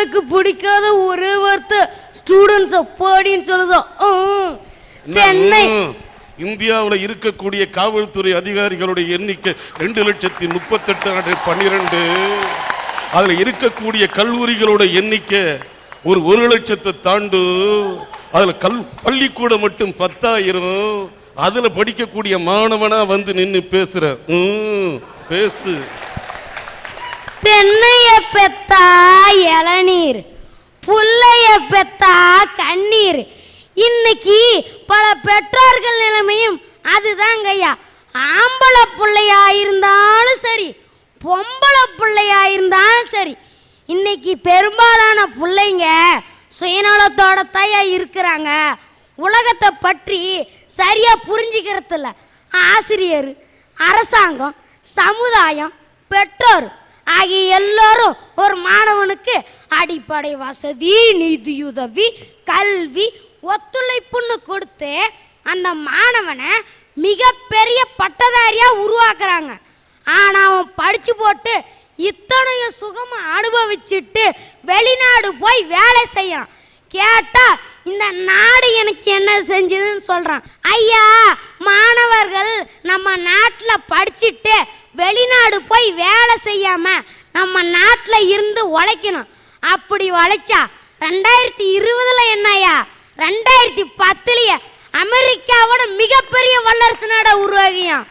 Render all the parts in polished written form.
எனக்கு பிடிக்காத ஒரே வார்த்தை ஸ்டூடெண்ட்ஸ் அப்படின்னு சொல்லுதான். தென்னை இந்தியாவில் இருக்கக்கூடிய காவல்துறை அதிகாரிகளுடைய எண்ணிக்கை 2,38,12. அதுல இருக்கக்கூடிய கல்லூரிகளோட எண்ணிக்கை ஒரு 1,00,000 தாண்டு. அதுல பள்ளிக்கூடம் மட்டும் 10,000. அதுல படிக்கக்கூடிய மாணவனா வந்து நின்று பேசுற பேசு. தென்னைய பெத்தா இளநீர், புள்ளைய பெத்தா கண்ணீர். இன்னைக்கு பல பெற்றோர்கள் நிலைமையும் அதுதாங்க ஐயா. ஆம்பளை பிள்ளையா இருந்தாலும் சரி, பொம்பளை பிள்ளையா இருந்தாலும் சரி, இன்னைக்கு பெரும்பாலான பிள்ளைங்க சுயநலத்தோட தாயா இருக்கிறாங்க. உலகத்தை பற்றி சரியா புரிஞ்சுக்கிறது இல்லை. ஆசிரியர், அரசாங்கம், சமுதாயம், பெற்றோர் ஆகிய எல்லாரும் ஒரு மாணவனுக்கு அடிப்படை வசதி, நிதியுதவி, கல்வி, ஒத்துழைப்புன்னு கொடுத்து அந்த மாணவனை மிகப்பெரிய பட்டதாரியா உருவாக்குறாங்க. ஆனா அவன் படிச்சு போட்டு இத்தனையும் சுகமா அனுபவிச்சுட்டு வெளிநாடு போய் வேலை செய்யறான். கேட்டா இந்த நாடு எனக்கு என்ன செஞ்சதுன்னு சொல்றான். ஐயா, மாணவர்கள் நம்ம நாட்டில் படிச்சுட்டு வெளிநாடு போய் வேலை செய்யாம நம்ம நாட்டில் இருந்து உழைக்கணும். அப்படி உழைச்சா 2020 என்னையா 2010 அமெரிக்காவோட மிகப்பெரிய வல்லரசு நாடா உருவாகியான்.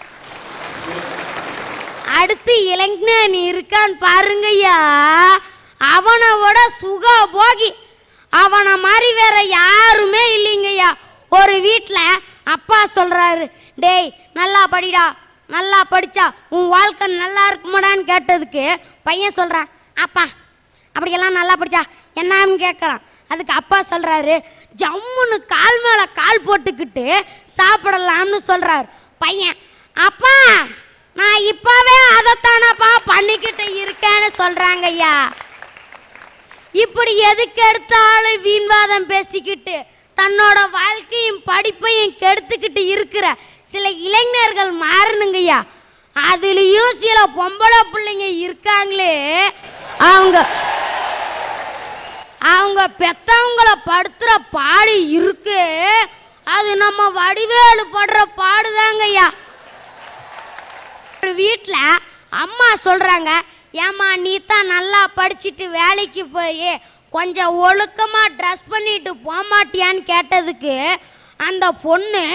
அடுத்து இளைஞன் இருக்கான்னு பாருங்கய்யா, அவனோட சுகபோகி, அவனை மாதிரி வேற யாருமே இல்லைங்கய்யா. ஒரு வீட்டில் அப்பா சொல்றாரு, டேய் நல்லா படிடா, நல்லா படிச்சா உன் வாழ்க்கை நல்லா இருக்குமாடான்னு கேட்டதுக்கு பையன் சொல்றான், அப்பா அப்படியெல்லாம் நல்லா படிச்சா என்னன்னு கேட்குறான். அதுக்கு அப்பா சொல்றாரு, ஜம்முன்னு கால் மேலே கால் போட்டுக்கிட்டு சாப்பிடலாம்னு சொல்றாரு. பையன், அப்பா நான் இப்பவே அதைத்தானப்பா பண்ணிக்கிட்டு இருக்கேன்னு சொல்றாங்க ஐயா. இப்படி எதுக்கு எடுத்தாலும் வீண்வாதம் பேசிக்கிட்டு தன்னோட வாழ்க்கையும் படிப்பையும் கெடுத்துக்கிட்டு இருக்கிற சில இளைஞர்கள் மாறணுங்கய்யா. அதுலேயும் சில பொம்பளை பிள்ளைங்க இருக்காங்களே, அவங்க பெத்தவங்களை படுத்துற பாடு இருக்கு. அது நம்ம வடிவேலு படுற பாடுதாங்கய்யா. ஒரு வீட்டில் அம்மா சொல்றாங்க, ஏம்மா நீ தான் நல்லா படிச்சுட்டு வேலைக்கு போய் கொஞ்சம் ஒழுக்கமாக ட்ரெஸ் பண்ணிட்டு போமாட்டியான்னு கேட்டதுக்கு அந்த பொண்ணு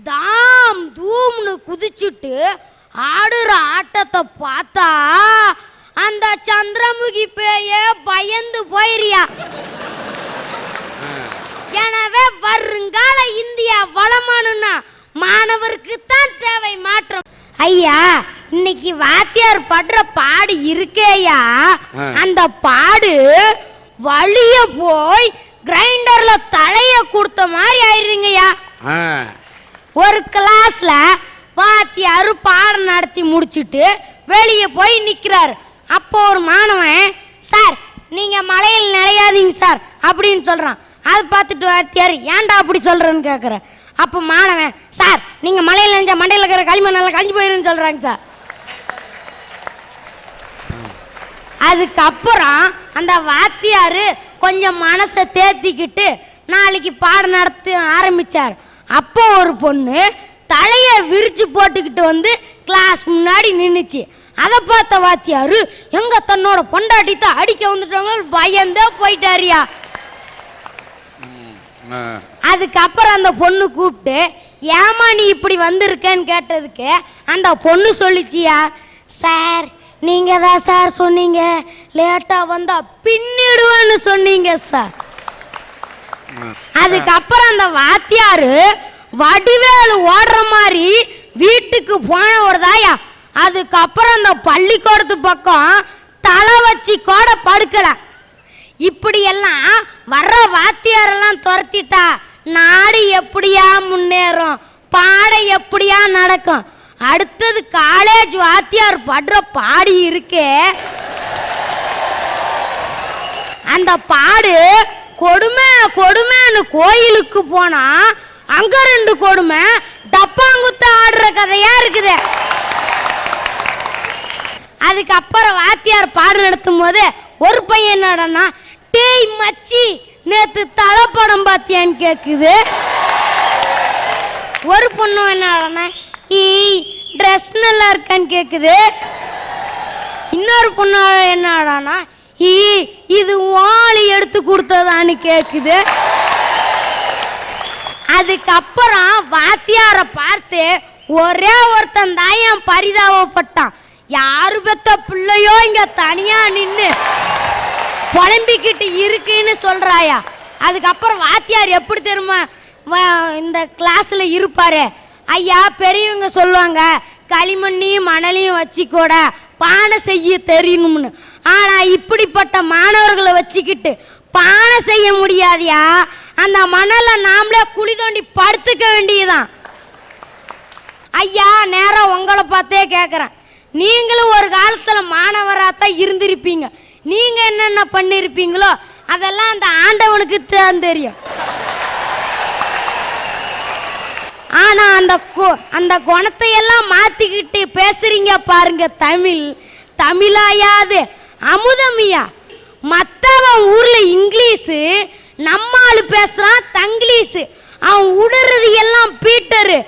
தாம் தூம்னு குதிச்சுட்டு ஆடுற ஆட்டத்தை பார்த்தா அந்த சந்திரமுகி பேயே பயந்து போயிரியா. எனவே வருங்கால இந்தியா வளமானுன்னா மாணவருக்கு தான் தேவை மாற்றம். ஐயா, இன்னைக்கு வாத்தியார் படுற பாடு இருக்கேயா, அந்த பாடு வலிய போய் கிரைண்டர்ல தலைய கொடுத்த மாதிரி ஆயிருங்கய்யா. ஒரு கிளாஸ்ல வாத்தியார் பாடம் நடத்தி முடிச்சுட்டு வெளியே போய் நிக்கிறாரு. அப்போ ஒரு மாணவன், சார் நீங்க மலையில் நிறையாதீங்க சார் அப்படின்னு சொல்றான். அதை பார்த்துட்டு வாத்தியார், ஏன்டா அப்படி சொல்றேன்னு கேட்குற. அப்போ மாணவன், சார் நீங்க மலையில் நினைச்சா மண்டையில் இருக்கிற களிமண் நல்லா கழிஞ்சு போயிருன்னு சொல்றாங்க சார். அதுக்கப்புறம் அந்த வாத்தியார் கொஞ்சம் மனசை தேத்திக்கிட்டு நாளைக்கு பாடம் நடத்த ஆரம்பிச்சார். அப்போ ஒரு பொண்ணு தலையை விரிச்சு போட்டுக்கிட்டு வந்து கிளாஸ் முன்னாடி நின்றுச்சு. அதை பார்த்த வாத்தியாரு எங்க தன்னோட பொண்டாட்டித்தை அடிக்க வந்துட்டவங்க பயந்தே போயிட்டாரியா. அதுக்கப்புறம் அந்த பொண்ணு கூப்பிட்டு, ஏமா நீ இப்படி வந்திருக்கேன்னு கேட்டதுக்கு அந்த பொண்ணு சொல்லிச்சியா, சார் நீங்க தான் சார் சொன்னீங்க லேட்டா வந்தா பின்னிடுவேன்னு சொன்னீங்க சார். அதுக்கப்புறம் அந்த வாத்தியாரு வடிவேலு ஓடுற மாதிரி வீட்டுக்கு போன ஒரு தாயா. அதுக்கப்புறம் அந்த பள்ளிக்கூடத்து பக்கம் தலை வச்சு கூட படுக்கல. இப்படி எல்லாம் வர்ற வாத்தியாரெல்லாம் துரத்திட்டா நாடு எப்படியா முன்னேறும், பாடை எப்படியா நடக்கும். அடுத்தது காலேஜ் வாத்தியார் படுற பாடு இருக்கே, அந்த பாடு கொடுமை கொடுமைன்னு கோயிலுக்கு போனா அங்க 2 கொடுமை டப்பாங்குத்து ஆடுற கதையா இருக்குது. அதுக்கப்புறம் வாத்தியார் பாடு நடத்தும் போது ஒரு பையன் என்னடனா டேய் மச்சி நேத்து தலைப்படம் பார்த்தியான்னு கேக்குது. ஒரு பொண்ணு என்னடானா ட்ரெஸ் நல்லா இருக்கான்னு கேக்குது. இன்னொரு பொண்ணு என்னடானா இது வாளி எடுத்து கொடுத்ததான்னு கேக்குது. அதுக்கப்புறம் வாத்தியார பார்த்து ஒரே ஒருத்தன் தான் என் பரிதாபப்பட்டான். யாரு பெத்த பிள்ளையோ இங்க தனியா நின்று புலம்பிக்கிட்டு இருக்குன்னு சொல்றாயா. அதுக்கப்புறம் வாத்தியார் எப்படி தெரியுமா இந்த கிளாஸ்ல இருப்பாரு, ஐயா பெரியவங்க சொல்லுவாங்க களிமண்ணையும் மணலையும் வச்சுக்கூட பானை செய்ய தெரியணும்னு. ஆனா இப்படிப்பட்ட மாணவர்களை வச்சுக்கிட்டு பானை செய்ய முடியாதியா. அந்த மணலை நாமளே குழி தோண்டி படுத்துக்க வேண்டியதுதான். ஐயா நேரம் உங்களை பார்த்தே கேட்குறேன், நீங்களும் ஒரு காலத்துல மாணவராத்தான் இருந்திருப்பீங்க. நீங்க என்னென்ன பண்ணிருப்பீங்களோ அதெல்லாம் அந்த ஆண்டவனுக்கு தான் தெரியும். ஆனா அந்த குணத்தை எல்லாம் மாத்திக்கிட்டு பேசுறீங்க பாருங்க. தமிழாயாது அமுதமியா. மற்றவன் ஊர்ல இங்கிலீஷு, நம்ம ஆளு பேசுறான் தங்கிலீஷு. அவன் உடுறது எல்லாம் பீட்டரு.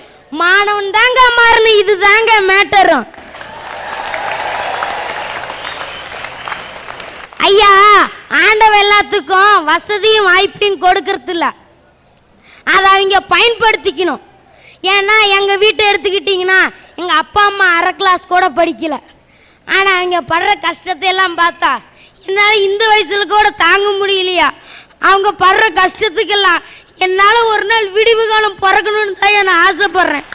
மாணவன் தாங்க மாறனு, இது தாங்க மேட்டரும். ஐயா ஆண்டவன் எல்லாத்துக்கும் வசதியும் வாய்ப்பையும் கொடுக்கறது இல்ல, அதை அவங்க பயன்படுத்திக்கணும். ஏன்னா எங்கள் வீட்டை எடுத்துக்கிட்டிங்கன்னா எங்கள் அப்பா அம்மா அரை கிளாஸ் கூட படிக்கல. ஆனால் அவங்க படுற கஷ்டத்தை எல்லாம் பார்த்தா என்னால் இந்த வயசில் கூட தாங்க முடியலையா. அவங்க படுற கஷ்டத்துக்கெல்லாம் என்னால் ஒரு நாள் விடிவு காலம் பிறக்கணும்னு தான் நான் ஆசைப்பட்றேன்.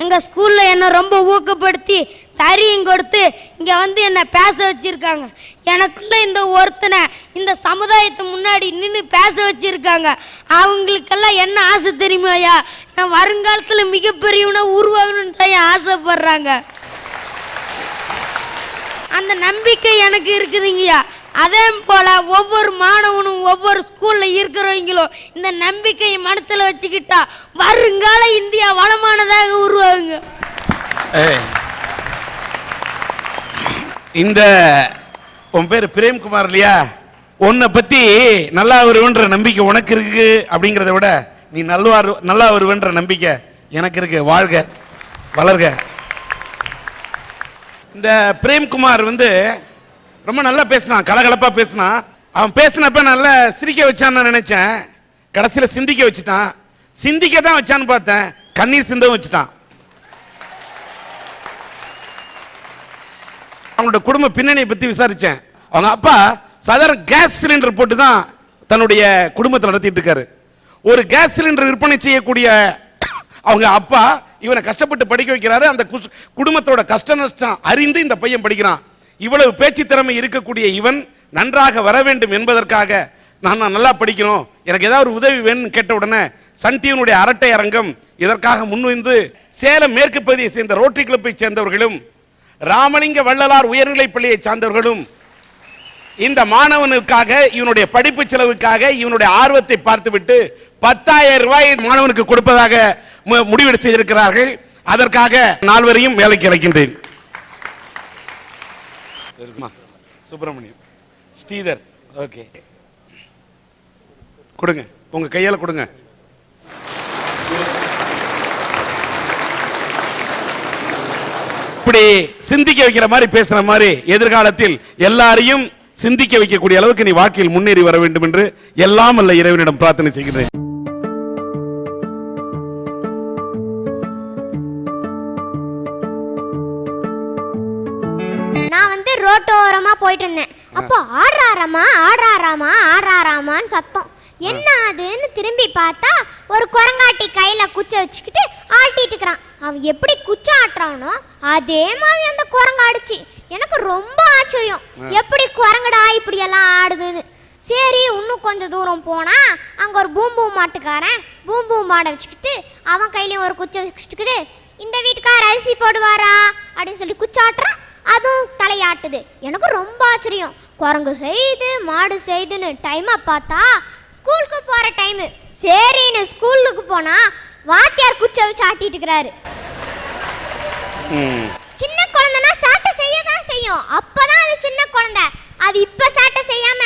எங்கள் ஸ்கூலில் என்னை ரொம்ப ஊக்கப்படுத்தி தரியும் கொடுத்து இங்கே வந்து என்னை பேச வச்சுருக்காங்க. எனக்குள்ளே இந்த ஒருத்தனை இந்த சமுதாயத்து முன்னாடி நின்று பேச வச்சுருக்காங்க. அவங்களுக்கெல்லாம் என்ன ஆசை தெரியுமாயா, நான் வருங்காலத்தில் மிகப்பெரியவனா உருவாகணும்னு தான் ஆசைப்படுறாங்க. அந்த நம்பிக்கை எனக்கு இருக்குதுங்கய்யா. அதே போல ஒவ்வொரு மாணவனும் ஒவ்வொரு ஸ்கூல்ல இருக்கிறவங்களும் இந்த நம்பிக்கையை மனசுல வச்சுக்கிட்டா வருங்கால இந்தியா வளமானதாக உருவாகுங்க. இந்த உன் பேர் பிரேம்குமார் இல்லையா, உன்னை பத்தி நல்லா வருவன்ற நம்பிக்கை உனக்கு இருக்கு. அப்படிங்கிறத விட நீ நல்லா வருவன்ற நம்பிக்கை எனக்கு இருக்கு. வாழ்க வளர்க. இந்த பிரேம்குமார் வந்து ரொம்ப நல்லா பேசினான், கலகலப்பா பேசினான். அவன் பேசினப்ப நல்லா சிரிக்க வச்சான்னு நினைச்சேன், கடைசியில் சிந்திக்க வச்சுட்டான். சிந்திக்க தான் வச்சான்னு பார்த்தேன், கண்ணீர் சிந்தவும் வச்சுட்டான். அவங்களோட குடும்ப பின்னணியை பற்றி விசாரித்தேன். அவங்க அப்பா சாதாரண கேஸ் சிலிண்டர் போட்டு தான் தன்னுடைய குடும்பத்தை நடத்திட்டு இருக்காரு. ஒரு கேஸ் சிலிண்டர் விற்பனை செய்யக்கூடிய அவங்க அப்பா இவனை கஷ்டப்பட்டு படிக்க வைக்கிறாரு. அந்த குடும்பத்தோட கஷ்ட நஷ்டம் அறிந்து இந்த பையன் படிக்கிறான். இவ்வளவு பேச்சு திறமை இருக்கக்கூடிய இவன் நன்றாக வர வேண்டும் என்பதற்காக நான் நல்லா படிக்கணும், எனக்கு ஏதாவது ஒரு உதவி வேணும்னு கேட்ட உடனே சன் டிவியினுடைய அரட்டை அரங்கம் இதற்காக முன்வந்து சேலம் மேற்கு பகுதியை சேர்ந்த ரோட்டரி கிளப்பை சேர்ந்தவர்களும் ராமலிங்க வள்ளலார் உயர்நிலைப் பள்ளியை சார்ந்தவர்களும் இந்த மாணவனுக்காக இவனுடைய படிப்பு செலவுக்காக இவனுடைய ஆர்வத்தை பார்த்துவிட்டு 10,000 ரூபாய் மாணவனுக்கு கொடுப்பதாக முடிவெடு செய்திருக்கிறார்கள். அதற்காக நால்வரையும் வேலைக்கு அழைக்கின்றேன். சுப்பிரமணியம், ஸ்ரீதர், ஓகே, கொடுங்க, உங்க கையால கொடுங்க. இப்படி சிந்திக்க வைக்கிற மாதிரி பேசுற மாதிரி எதிர்காலத்தில் எல்லாரையும் சிந்திக்க வைக்கக்கூடிய அளவுக்கு நீ வாழ்க்கையில் முன்னேறி வர வேண்டும் என்று எல்லாம் அல்ல இறைவனிடம் பிரார்த்தனை செய்கிறேன். நான் வந்து ரோட்டோரமா போயிட்டு இருந்தேன். அப்போ ஆடுறாராமான்னு சத்தம். என்ன அதுன்னு திரும்பி பார்த்தா ஒரு குரங்காட்டி கையில குச்சை வச்சுக்கிட்டு ஆட்டிட்டு இருக்கிறான். அவன் எப்படி குச்சை ஆட்டுறானோ அதே மாதிரி அந்த குரங்கு ஆடுச்சு. எனக்கு ரொம்ப ஆச்சரியம், எப்படி குரங்கடா இப்படி எல்லாம் ஆடுதுன்னு. சரி இன்னும் கொஞ்சம் தூரம் போனா அங்க ஒரு பூம்பூ மாட்டுக்காரன் பூம்பூ மாடை வச்சுக்கிட்டு அவன் கையிலையும் ஒரு குச்சை வச்சுக்கிட்டு இந்த வீட்டுக்கார அரிசி போடுவாரா அப்படின்னு சொல்லி குச்சாட்டுறான். அதுவும் தலையாட்டுது. எனக்கு ரொம்ப ஆச்சரியம், குரங்கு செய்து மாடு செய்துன்னு டைமை பார்த்தா ஸ்கூலுக்கு போகிற டைமு. சரின்னு ஸ்கூலுக்கு போனால் வாத்தியார் குச்சை வச்சு ஆட்டிட்டு இருக்கிறாரு. சின்ன குழந்தைனா சாட்டை செய்ய தான் செய்யும், அப்போதான் அது சின்ன குழந்தை. அது இப்ப சேட்டை செய்யாம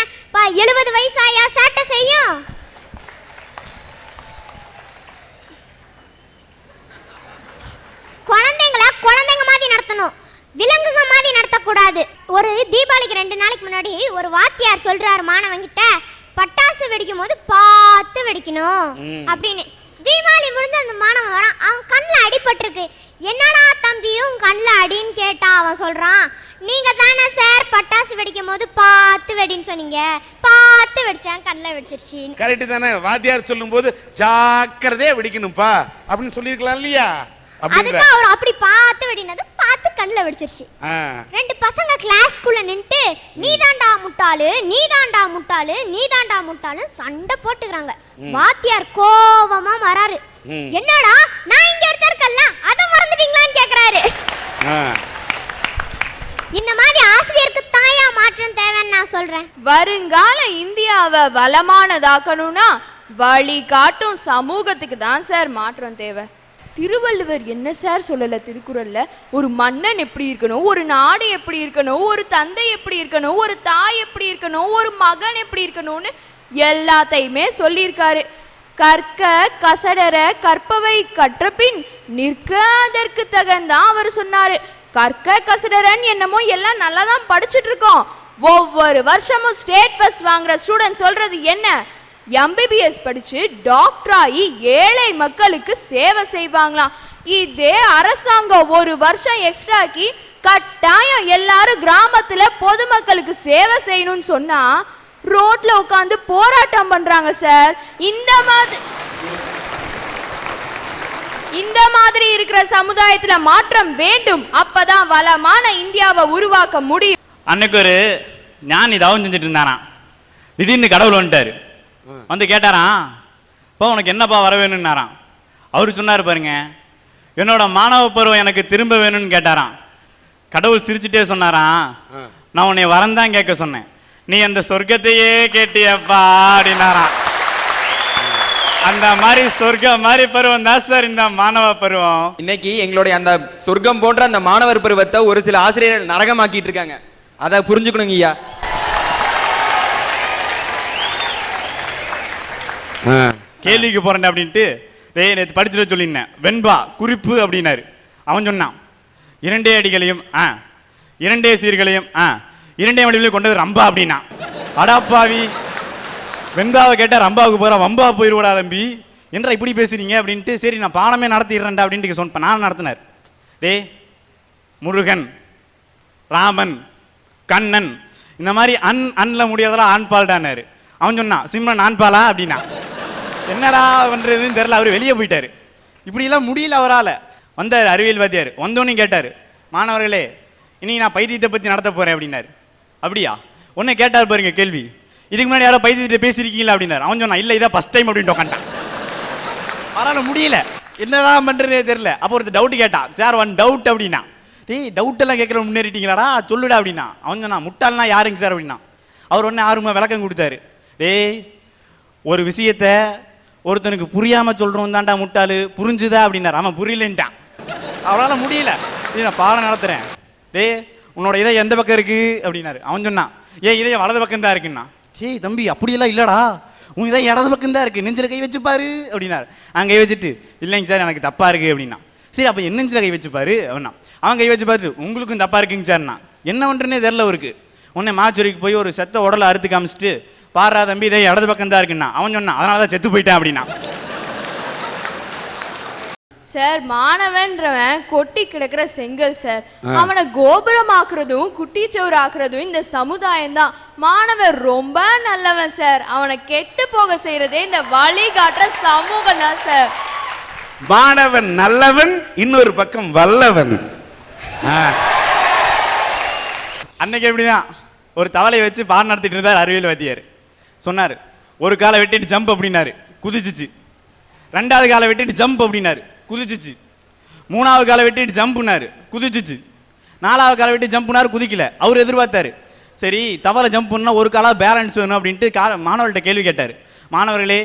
70 வயசாயா சேட்டை செய்யும்? குழந்தைங்களை குழந்தைங்க மாதிரி நடத்தணும், விலங்குங்க மாதிரி நடத்தக்கூடாது. ஒரு தீபாவளிக்கு 2 நாளைக்கு முன்னாடி ஒரு வாத்தியார் சொல்றாரு மாணவங்கிட்ட, பட்டாசு வெடிக்கும் போது பார்த்து வெடிக்கணும் அப்படின்னு. தீபாவளி முடிஞ்சு அந்த மாணவன் வரான், அவன் கண்ணில் அடிபட்டிருக்கு. என்னடா தம்பியும் கண்ணில் அடின்னு கேட்டா அவன் சொல்றான், நீங்க தானே சார் பட்டாசு வெடிக்கும் போது பார்த்து வெடின்னு சொன்னீங்க, பார்த்து வெடிச்சேன் கண்ணில் வெடிச்சிருச்சு. கரெக்ட் தானே? வாத்தியார் சொல்லும் போது ஜாக்கிரதையா வெடிக்கணும்பா அப்படின்னு சொல்லியிருக்கலாம் இல்லையா? அதுக்கு அவர் அப்படி பார்த்து வெடினது பார்த்து கண்ணில் வெடிச்சிருச்சு. 2 பசங்க கிளாஸ்க்குள்ள நின்று நீதாண்டா முட்டாளு நீதாண்டா முட்டாளு நீதாண்டா முட்டாளு சண்டை போட்டுக்கிறாங்க. வாத்தியார் கோவமா வராரு, என்னடா நான் இங்க இருக்கல அத மறந்துட்டீங்களான்னு கேக்குறாரு. இந்த மாதிரி ஆசிரியருக்கு தாயா மாற்றம் தேவைன்னு நான் சொல்றேன். வருங்கால இந்தியாவை வளமானதாக்கணும்னா வழி காட்டும் சமூகத்துக்கு தான் சார் மாற்றம் தேவை. திருவள்ளுவர் என்ன சார் சொல்லல திருக்குறள்ல? ஒரு மன்னன் எப்படி இருக்கணும், ஒரு நாடு எப்படி இருக்கணும், ஒரு தந்தை எப்படி இருக்கணும், ஒரு தாய் எப்படி இருக்கணும், ஒரு மகன் எப்படி இருக்கணும்னு எல்லாத்தையுமே சொல்லியிருக்காரு. கற்க கசடர கற்பவை கற்றபின் நிற்க அதற்கு தகந்தான் அவர் சொன்னாரு. கற்க கசடரன் என்னமோ எல்லாம் நல்லா தான் படிச்சுட்டு இருக்கோம். ஒவ்வொரு வருஷமும் ஸ்டேட் ஃபர்ஸ்ட் வாங்குற ஸ்டூடெண்ட் சொல்றது என்ன? எம்பிபிஎஸ் படிச்சு டாக்டர் ஆகி ஏழை மக்களுக்கு சேவை செய்வாங்களாம். இதே அரசாங்கம் ஒரு வருஷம் எக்ஸ்ட்ராக்கி கட்டாயம் எல்லாரும் கிராமத்துல பொதுமக்களுக்கு சேவை செய்யணும்னு சொன்னா ரோட்ல உட்காந்து போராட்டம் பண்றாங்க சார். இந்த மாதிரி இருக்கிற சமுதாயத்துல மாற்றம் வேண்டும். அப்பதான் வளமான இந்தியாவை உருவாக்க முடியும். அன்னைக்கு ஒரு ஞானி தவம் செஞ்சுட்டு இருந்தாராம். திடீர்னு கடவுள் வந்துட்டாரு. வந்து கேட்டாராம், இப்போ உனக்கு என்னப்பா வர வேணும்னாராம். அவரு சொன்னார் பாருங்க, என்னோட மாணவ பருவம் எனக்கு திரும்ப வேணும்னு கேட்டாராம். கடவுள் சிரிச்சுட்டே சொன்னாராம், நான் உன்னை வரந்தான் கேட்க சொன்னேன், நீ அந்த சொர்க்கத்தையே கேட்டியப்பா அப்படின்னாராம். அந்த மாதிரி சொர்க்கம் மாதிரி பருவம் தான் சார் இந்த மாணவ பருவம். இன்னைக்கு எங்களுடைய அந்த சொர்க்கம் போன்ற அந்த மாணவர் பருவத்தை ஒரு சில ஆசிரியர்கள் நரகமாக்கிட்டு இருக்காங்க. அதை புரிஞ்சுக்கணுங்க ஐயா. கேள்விக்கு போறேன் அப்படின்ட்டு நேற்று படிச்சுட்டு சொல்லியிருந்தேன். வெண்பா குறிப்பு அப்படின்னாரு. அவன் சொன்னான், 2 அடிகளையும் 2 சீர்களையும் 2 வடிவிலையும் கொண்டது ரம்பா அப்படின்னா. அடாப்பாவி, வெண்பாவை கேட்டால் ரம்பாவுக்கு போகிற வம்பா போயிடுவடா தம்பி, என்றா இப்படி பேசுறீங்க அப்படின்ட்டு, சரி நான் பாடமே நடத்திடுறேன்டா அப்படின்ட்டு சொன்ன நான் நடத்தினார். முருகன், ராமன், கண்ணன், இந்த மாதிரி அன்ல முடியாதெல்லாம் ஆண்பால்டானாரு. அவன் சொன்னான், சிம்மன் ஆண்பாலா அப்படின்னா. என்னடா பண்றதுன்னு தெரியல. அவர் வெளியே போயிட்டாரு. இப்படிலாம் முடியல அவரால். வந்தார் அறிவியல் வாத்தியார். வந்தோன்னு கேட்டார், மாணவர்களே இன்னைக்கு நான் பைத்தியத்தை பற்றி நடத்த போறேன் அப்படின்னாரு. அப்படியா? உன்னை கேட்டார் பாருங்க கேள்வி, இதுக்கு முன்னாடி யாரோ பைத்தியத்தை பேசியிருக்கீங்களா அப்படின்னாரு. அவன் சொன்னான், இல்லை இதான் ஃபர்ஸ்ட் டைம் அப்படின்ட்டு உட்காந்துட்டான். அவரால் முடியல, என்னதான் பண்றதே தெரியல. அப்போ ஒருத்தர் டவுட் கேட்டான், சார் ஒன் டவுட் அப்படின்னா. டவுட் எல்லாம் கேட்குற முன்னேறிட்டீங்களாடா சொல்லுடா அப்படின்னா. அவன் சொன்னா, முட்டாள்னா யாருங்க சார் அப்படின்னா. அவர் ஒன்று ஆர்வமாக விளக்கம் கொடுத்தாரு. ஒரு விஷயத்த ஒருத்தனுக்கு புரியாம சொல்றோம் தான்டா முட்டாளு, புரிஞ்சுதா அப்படின்னாரு. அவன் புரியலன்ட்டான். அவரால் முடியல. நான் பாடம் நடத்துறேன். உன்னோட இதை எந்த பக்கம் இருக்கு அப்படின்னாரு. அவன் சொன்னான், இதே வலது பக்கம் தான் இருக்குன்னா. தம்பி அப்படியெல்லாம் இல்லடா, உன் இதை இடது பக்கம் தான் இருக்கு, நெஞ்சில கை வச்சுப்பாரு அப்படின்னாரு. அவன் கை வச்சுட்டு, இல்லைங்க சார் எனக்கு தப்பா இருக்கு அப்படின்னா. சரி அப்ப என் நெஞ்சில கை வச்சுப்பாரு அப்படின்னா. அவன் கை வச்சு பார்த்துட்டு, உங்களுக்கும் தப்பா இருக்குங்க சார்னா. என்ன பண்றேன்னே தெரியல அவருக்கு. உடனே மாச்சூரிக்கு போய் ஒரு செத்த உடலை அறுத்து காமிச்சிட்டு, பாரா தம்பி இதை இடது பக்கம் தான் இருக்குன்னா. அவன் சொன்னான், அதனாலதான் செத்து போயிட்டேன் அப்படின்னா. சார் மாணவன்றவன் கொட்டி கிடக்கிற செங்கல் சார். அவனை கோபுரமாக்குறதும் குட்டிச்சோறு ஆக்குறதும் இந்த சமுதாயம் தான். மாணவர் ரொம்ப நல்லவன் சார். அவனை கெட்டு போக செய்யறதே இந்த வழிகாட்டுற சமூகம் தான் சார். மாணவன் நல்லவன், இன்னொரு பக்கம் வல்லவன். அன்னைக்கு எப்படிதான் ஒரு தவளை வச்சு பாடம் நடத்திட்டு இருந்தார் அறிவியல் வாத்தியார். சொன்னார், ஒரு காலை வெட்டிட்டு ஜம்ப் அப்படின்னாரு, குதிச்சிச்சு. 2வது காலை வெட்டிட்டு ஜம்ப் அப்படின்னாரு, குதிச்சிச்சு. 3வது காலை வெட்டிட்டு ஜம்ப்னாரு, குதிச்சிச்சு. 4வது காலை வெட்டி ஜம்ப்னாரு, குதிக்கல. அவர் எதிர்பார்த்தாரு, சரி தவளை ஜம்ப் பண்ணா ஒரு காலா பேலன்ஸ் வேணும் அப்படின்ட்டு மாணவர்கள்ட்ட கேள்வி கேட்டார். மாணவர்களே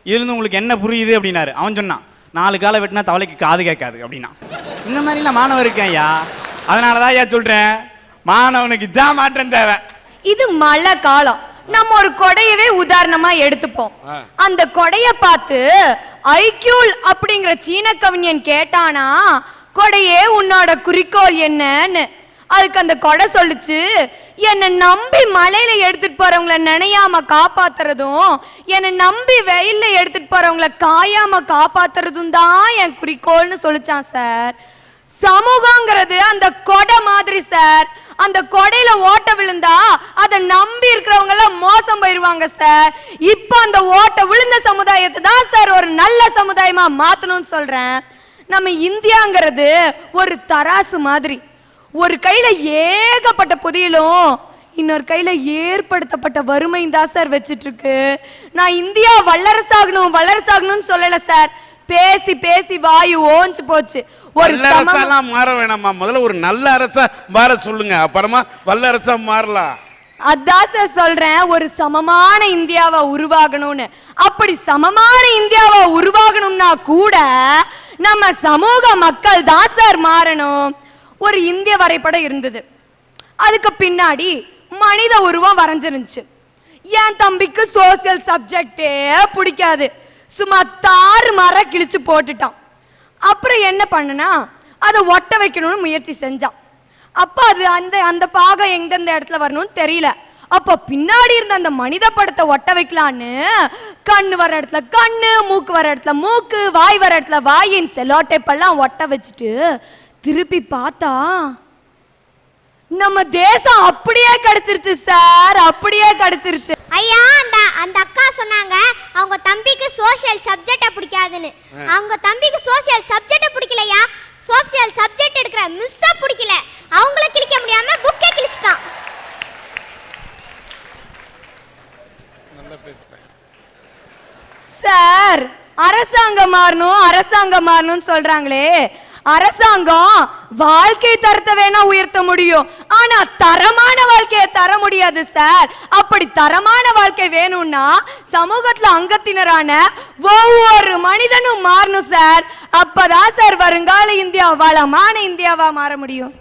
இதுலேருந்து உங்களுக்கு என்ன புரியுது அப்படின்னாரு. அவன் சொன்னான், 4 காலை வெட்டினா தவளைக்கு காது கேட்காது அப்படின்னா. இந்த மாதிரிலாம் மாணவர் இருக்கேன் ஐயா. அதனால தான் ஐயா சொல்கிறேன், மாணவனுக்கு இதான் மாற்றம் தேவை. இது மழை காலம். நம்ம ஒரு கொடையவே உதாரணமா எடுத்துப்போம். அந்த கொடைய பார்த்து ஐக்யூல் அப்படிங்கிற சீன கவிஞன் கேட்டானா, கொடையே உன்னோட குறிக்கோள் என்னன்னு. அதுக்கு அந்த கொடை சொல்லுச்சு, என்னை நம்பி மலையில எடுத்துட்டு போறவங்கள நினையாம காப்பாத்துறதும், என்னை நம்பி வெயில்ல எடுத்துட்டு போறவங்கள காயாம காப்பாத்துறதும் தான் என் குறிக்கோள்னு சொல்லிச்சான் சார். சமூகங்கிறது அந்த கொடை மாதிரி சார். அந்த கொடையில ஓட்ட விழுந்தா அதை நம்பி இருக்கிறவங்க எல்லாம் மோசம் போயிருவாங்க சார். இப்ப அந்த ஓட்ட விழுந்த சமுதாயத்தை தான் சார் ஒரு நல்ல சமுதாயமா மாத்தணும்னு சொல்றேன். நம்ம இந்தியாங்கிறது ஒரு தராசு மாதிரி. ஒரு கையில ஏகப்பட்ட புதியலும், இன்னொரு கையில ஏற்படுத்தப்பட்ட வறுமையும் தான் சார் வச்சிட்டு இருக்கு. நான் இந்தியா வல்லரசாகணும் வல்லரசாகணும்னு சொல்லல சார். பேசி பேசி வாயு ஓஞ்சு போச்சு. ஒரு அரசாலாம் மாற வேணாமா, முதல்ல ஒரு நல்ல அரசா மாற சொல்லுங்க, அப்புறமா வல்ல அரசா மாறலாம். அதான் சார் சொல்றேன், ஒரு சமமான இந்தியாவை உருவாகணும்னு. அப்படி சமமான இந்தியாவை உருவாகணும்னா கூட நம்ம சமூக மக்கள் தான் சார் மாறணும். ஒரு இந்திய வரைபடம் இருந்தது, அதுக்கு பின்னாடி மனித உருவம் வரைஞ்சிருந்துச்சு. என் தம்பிக்கு சோசியல் சப்ஜெக்டே பிடிக்காது, சும்மா தாறு மர கிழிச்சு போட்டுட்டான். அப்புறம் என்ன பண்ணனா, அதை ஒட்ட வைக்கணும்னு முயற்சி செஞ்சான். அப்ப அது அந்த பாகம் எந்தெந்த இடத்துல வரணும்னு தெரியல. அப்ப பின்னாடி இருந்த அந்த மனித படத்தை ஒட்ட வைக்கலான்னு கண்ணு வர இடத்துல கண்ணு, மூக்கு வர இடத்துல மூக்கு, வாய் வர இடத்துல வாயின் செலோடேப் எல்லாம் ஒட்ட வச்சுட்டு திருப்பி பார்த்தா நம்ம தேசம் அப்படியே கிடைச்சிருச்சு சார், அப்படியே கிடைச்சிருச்சு. ஐயா, அந்த அக்கா சொன்னாங்க அவங்க தம்பிக்கு சோஷியல் சப்ஜெக்ட பிடிக்காதுன்னு. அவங்க தம்பிக்கு சோஷியல் சப்ஜெக்ட பிடிக்கலையா, சோஷியல் சப்ஜெக்ட் எடுக்கிற மிஸ்ஸ பிடிக்கல. அவங்கள கிழிக்க முடியாம புக்கே கிழிச்சிட்டான். சார், அரசாங்கம் மாறணும்னு சொல்றாங்களே, அரசாங்கம் வாழ்க்கை தரத்தை வேணா உயர்த்த முடியும், ஆனா தரமான வாழ்க்கையை தர முடியாது சார். அப்படி தரமான வாழ்க்கை வேணும்னா சமூகத்துல அங்கத்தினரான ஒவ்வொரு மனிதனும் மாறணும் சார். அப்பதான் சார் வருங்கால இந்தியா வளமான இந்தியாவா மாற முடியும்.